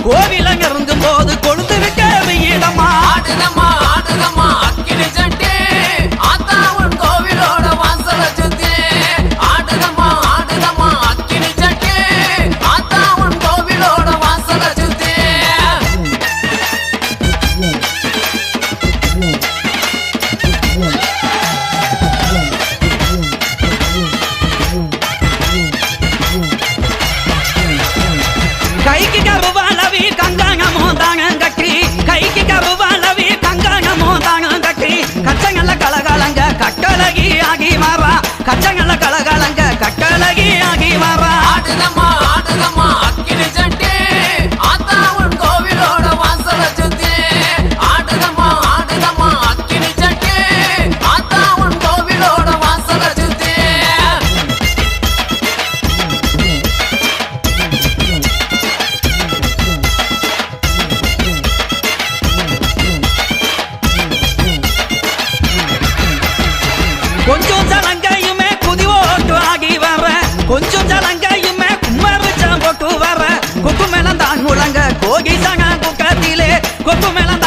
கோவிலங்க இருக்கும் போது கொழுந்திருக்க வெயிலம்மா ஆடுதம்மா ஆடுதம்மா அக்கினி சட்டி ஆத்தா உன் கோவிலோட வாசல சுத்தி ஆடுதம்மா ஆடுதம்மா அக்கினி சட்டி ஆத்தா உன் கோவிலோட வாசல சுத்தி கைக்கு கருவாளவி கங்காங்கமோ தாங்க கட்டி கைக்கு கருவாளவி கங்காங்கமோ தாங்க கட்டி கச்சங்கல்ல கலகலங்க கட்டழகி ஆகி மாறா கச்சங்கல்ல கலகலங்க கட்டழகி ஆகி மாறா ஆடுதம்மா ஆடுதம்மா அக்கினி சட்டி ஆத்தா உன் கோவிலோட வாசல சுத்தி ஆடுதம்மா ஆடுதம்மா அக்கினி சட்டி ஆத்தா உன் கோவிலோட வாசல சுத்தி கொஞ்சம் ஜலங்கையுமே குதி ஓட்டு ஆகி வர கொஞ்சம் ஜலங்கையுமே கும்மரிச்சம் போட்டு வர கொக்கு மேலம் தான் முழங்க கோகி சங்க குக்கத்திலே கொக்கு மேலம்